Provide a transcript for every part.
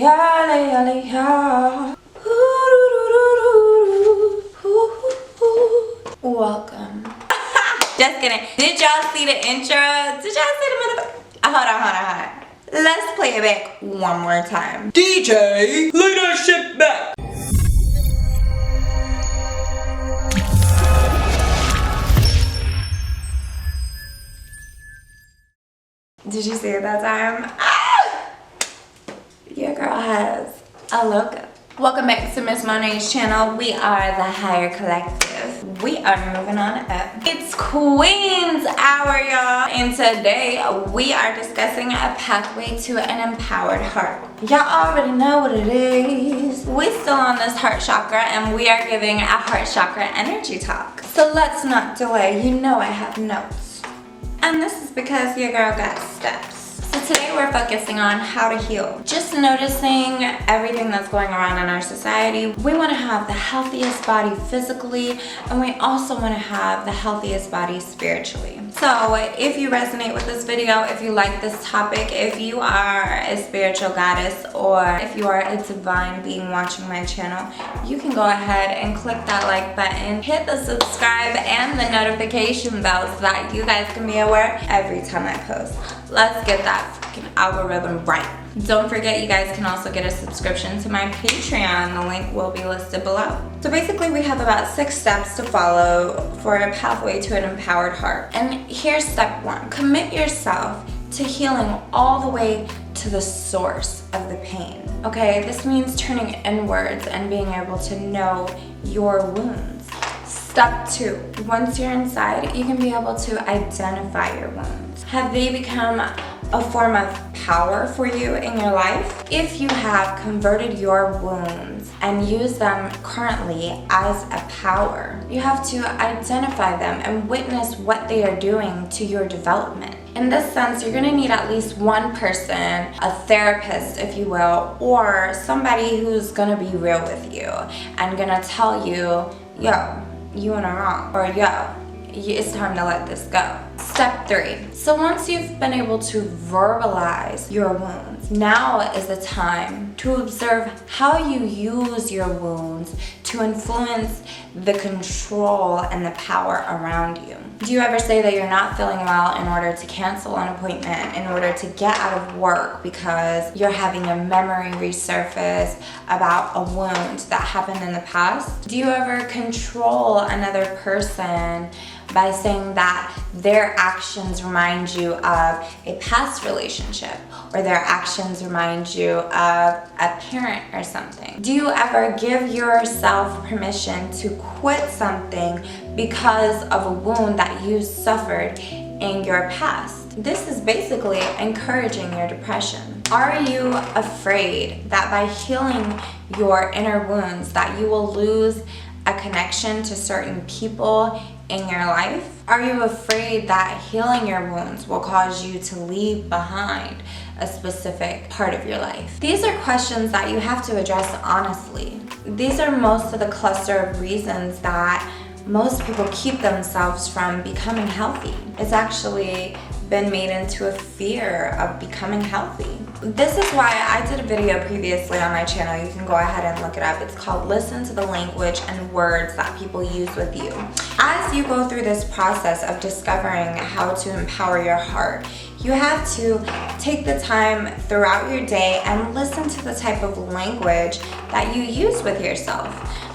Welcome. Just kidding. Did y'all see the intro? Did y'all see the motherfucker? Hold on. Let's play it back one more time. DJ, lay that shit back. Did you see it that time? Ah! Your girl has a logo. Welcome back to Miss Monae's channel. We are the Higher Collective. We are moving on up. It's Queen's Hour, y'all. And today we are discussing a pathway to an empowered heart. Y'all already know what it is. We're still on this heart chakra and we are giving a heart chakra energy talk. So let's not delay. You know I have notes. And this is because your girl got steps. So today we're focusing on how to heal. Just noticing everything that's going around in our society. We want to have the healthiest body physically, and we also want to have the healthiest body spiritually. So if you resonate with this video, if you like this topic, if you are a spiritual goddess, or if you are a divine being watching my channel, you can go ahead and click that like button, hit the subscribe and the notification bell so that you guys can be aware every time I post. Let's get that freaking algorithm right. Don't forget, you guys can also get a subscription to my Patreon. The link will be listed below. So basically we have about 6 steps to follow for a pathway to an empowered heart. And here's step 1. Commit yourself to healing all the way to the source of the pain. Okay, this means turning inwards and being able to know your wounds. Step 2. Once you're inside, you can be able to identify your wounds. Have they become a form of power for you in your life? If you have converted your wounds and use them currently as a power, you have to identify them and witness what they are doing to your development. In this sense, you're gonna need at least one person, a therapist if you will, or somebody who's gonna be real with you and gonna tell you, yo, you in the wrong, or yo, it's time to let this go. Step 3. So once you've been able to verbalize your wounds, now is the time to observe how you use your wounds to influence the control and the power around you. Do you ever say that you're not feeling well in order to cancel an appointment, in order to get out of work because you're having a memory resurface about a wound that happened in the past? Do you ever control another person by saying that their actions remind you of a past relationship, or their actions remind you of a parent or something? Do you ever give yourself permission to quit something because of a wound that you suffered in your past? This is basically encouraging your depression. Are you afraid that by healing your inner wounds that you will lose a connection to certain people in your life? Are you afraid that healing your wounds will cause you to leave behind a specific part of your life? These are questions that you have to address honestly. These are most of the cluster of reasons that most people keep themselves from becoming healthy. It's actually been made into a fear of becoming healthy. This is why I did a video previously on my channel. You can go ahead and look it up. It's called Listen to the Language and Words That People Use With You. As you go through this process of discovering how to empower your heart, you have to take the time throughout your day and listen to the type of language that you use with yourself.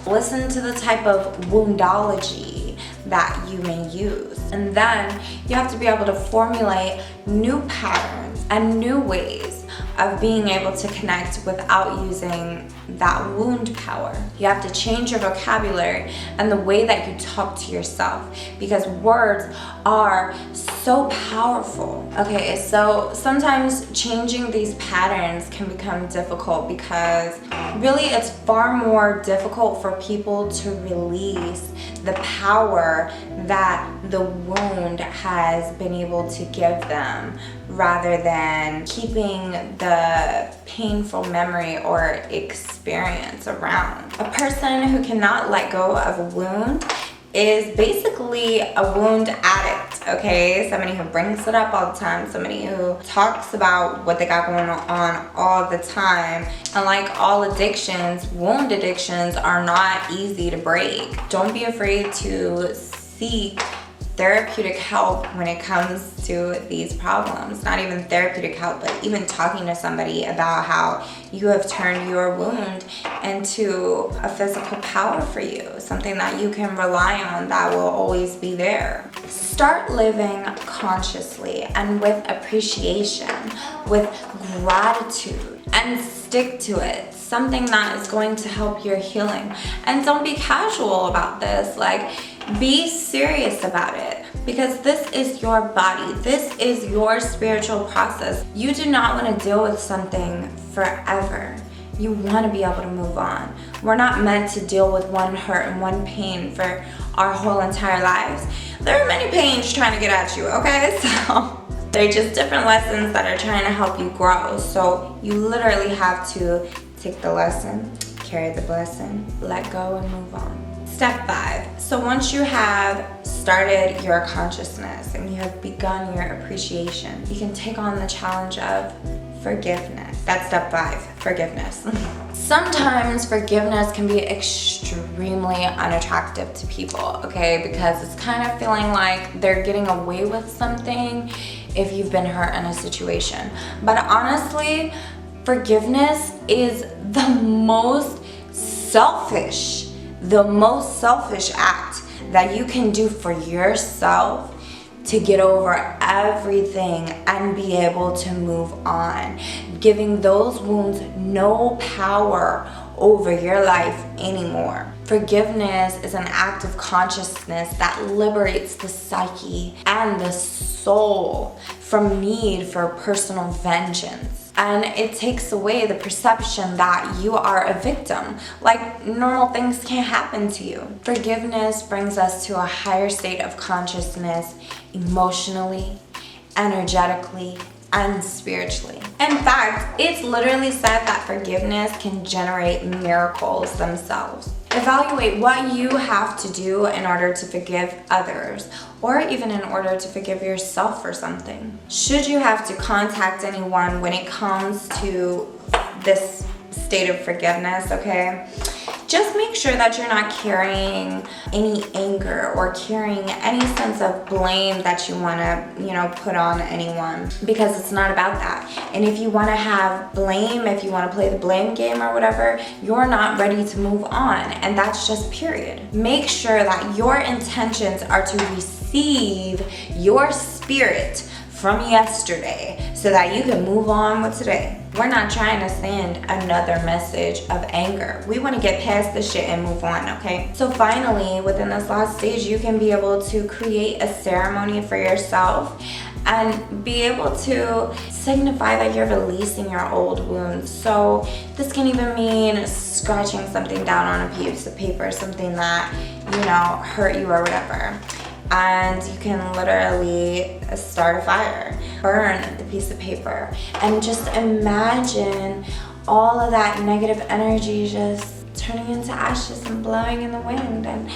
Listen to the type of woundology that you may use. And then you have to be able to formulate new patterns and new ways of being able to connect without using that wound power. You have to change your vocabulary and the way that you talk to yourself, because words are so powerful. Okay, so sometimes changing these patterns can become difficult because really it's far more difficult for people to release the power that the wound has been able to give them, rather than keeping the painful memory or experience around. A person who cannot let go of a wound is basically a wound addict. okay? Somebody who brings it up all the time, somebody who talks about what they got going on all the time. And like all addictions, wound addictions are not easy to break. Don't be afraid to seek therapeutic help when it comes to these problems. Not even therapeutic help, but even talking to somebody about how you have turned your wound into a physical power for you, something that you can rely on that will always be there. Start living consciously and with appreciation, with gratitude, and stick to it. Something that is going to help your healing. And don't be casual about this. Like, be serious about it, because this is your body. This is your spiritual process. You do not want to deal with something forever. You want to be able to move on. We're not meant to deal with one hurt and one pain for our whole entire lives. There are many pains trying to get at you, okay? So they're just different lessons that are trying to help you grow. So you literally have to take the lesson, carry the blessing, let go, and move on. Step 5. So once you have started your consciousness and you have begun your appreciation, you can take on the challenge of forgiveness. That's step 5, forgiveness. Sometimes forgiveness can be extremely unattractive to people, okay? Because it's kind of feeling like they're getting away with something if you've been hurt in a situation. But honestly, forgiveness is the most selfish act that you can do for yourself to get over everything and be able to move on, giving those wounds no power over your life anymore. Forgiveness is an act of consciousness that liberates the psyche and the soul from need for personal vengeance. And it takes away the perception that you are a victim, like normal things can't happen to you. Forgiveness brings us to a higher state of consciousness emotionally, energetically, and spiritually. In fact, it's literally said that forgiveness can generate miracles themselves. Evaluate what you have to do in order to forgive others, or even in order to forgive yourself for something. Should you have to contact anyone when it comes to this state of forgiveness, okay? Just make sure that you're not carrying any anger or carrying any sense of blame that you want to, put on anyone, because it's not about that. And if you want to have blame, if you want to play the blame game or whatever, you're not ready to move on, and that's just period. Make sure that your intentions are to receive your spirit from yesterday so that you can move on with today. We're not trying to send another message of anger. We want to get past this shit and move on, okay? So finally, within this last stage, you can be able to create a ceremony for yourself and be able to signify that you're releasing your old wounds. So this can even mean scratching something down on a piece of paper, something that, hurt you or whatever. And you can literally start a fire, burn the piece of paper, and just imagine all of that negative energy just turning into ashes and blowing in the wind. And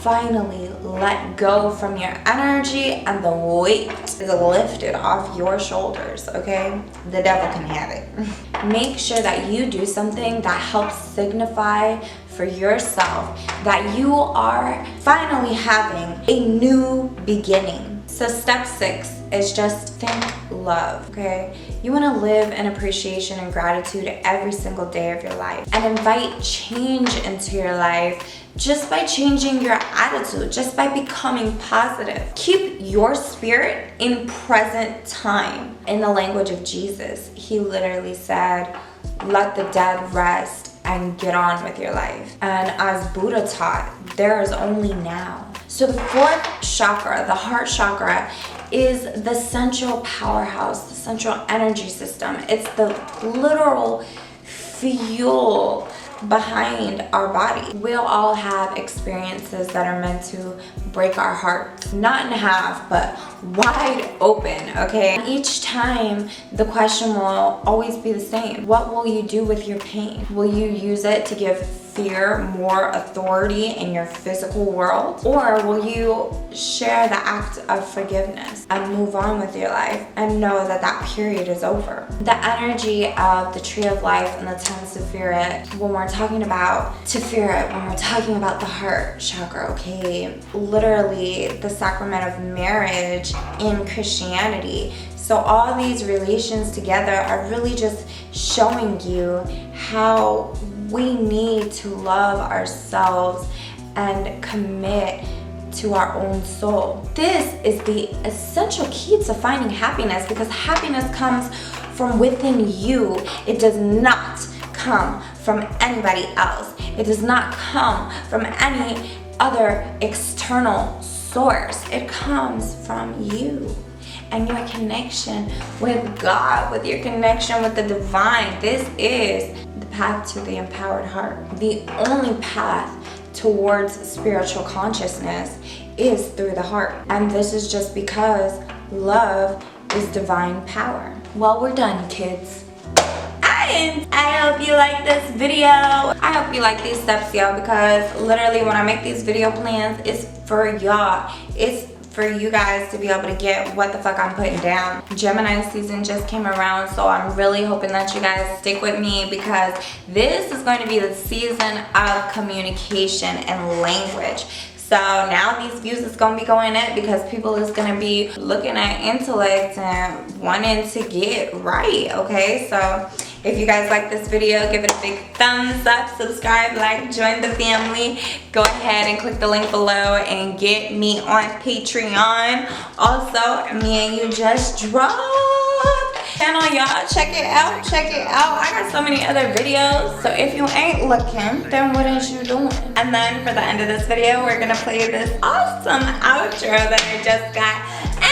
finally let go from your energy, and the weight is lifted off your shoulders, okay? The devil can have it. Make sure that you do something that helps signify for yourself that you are finally having a new beginning. So step 6 is just think love, okay? You want to live in appreciation and gratitude every single day of your life, and invite change into your life just by changing your attitude, just by becoming positive. Keep your spirit in present time. In the language of Jesus, he literally said, let the dead rest and get on with your life. And as Buddha taught, there is only now. So the 4th chakra, the heart chakra, is the central powerhouse, the central energy system. It's the literal fuel behind our body. We'll all have experiences that are meant to break our heart, not in half, but wide open, okay? Each time, the question will always be the same. What will you do with your pain? Will you use it to give fear more authority in your physical world? Or will you share the act of forgiveness and move on with your life and know that that period is over? The energy of the tree of life and the 10 Sephirot, when we're talking about Sephirot, when we're talking about the heart chakra, okay? Literally the sacrament of marriage in Christianity. So all these relations together are really just showing you how we need to love ourselves and commit to our own soul. This is the essential key to finding happiness, because happiness comes from within you. It does not come from anybody else. It does not come from any other external source. It comes from you and your connection with God, with your connection with the divine. This is the path to the empowered heart. The only path towards spiritual consciousness is through the heart. And this is just because love is divine power. Well, we're done, kids. I hope you like this video. I hope you like these steps, y'all, because literally when I make these video plans, it's for y'all. It's for you guys to be able to get what the fuck I'm putting down. Gemini season just came around, so I'm really hoping that you guys stick with me, because this is going to be the season of communication and language. So now these views is gonna be going up because people is gonna be looking at intellect and wanting to get right, okay? So if you guys like this video, give it a big thumbs up, subscribe, like, join the family. Go ahead and click the link below and get me on Patreon. Also, me and you just dropped channel, y'all. Check it out, check it out. I got so many other videos, so if you ain't looking, then what is you doing? And then for the end of this video, we're gonna play this awesome outro that I just got.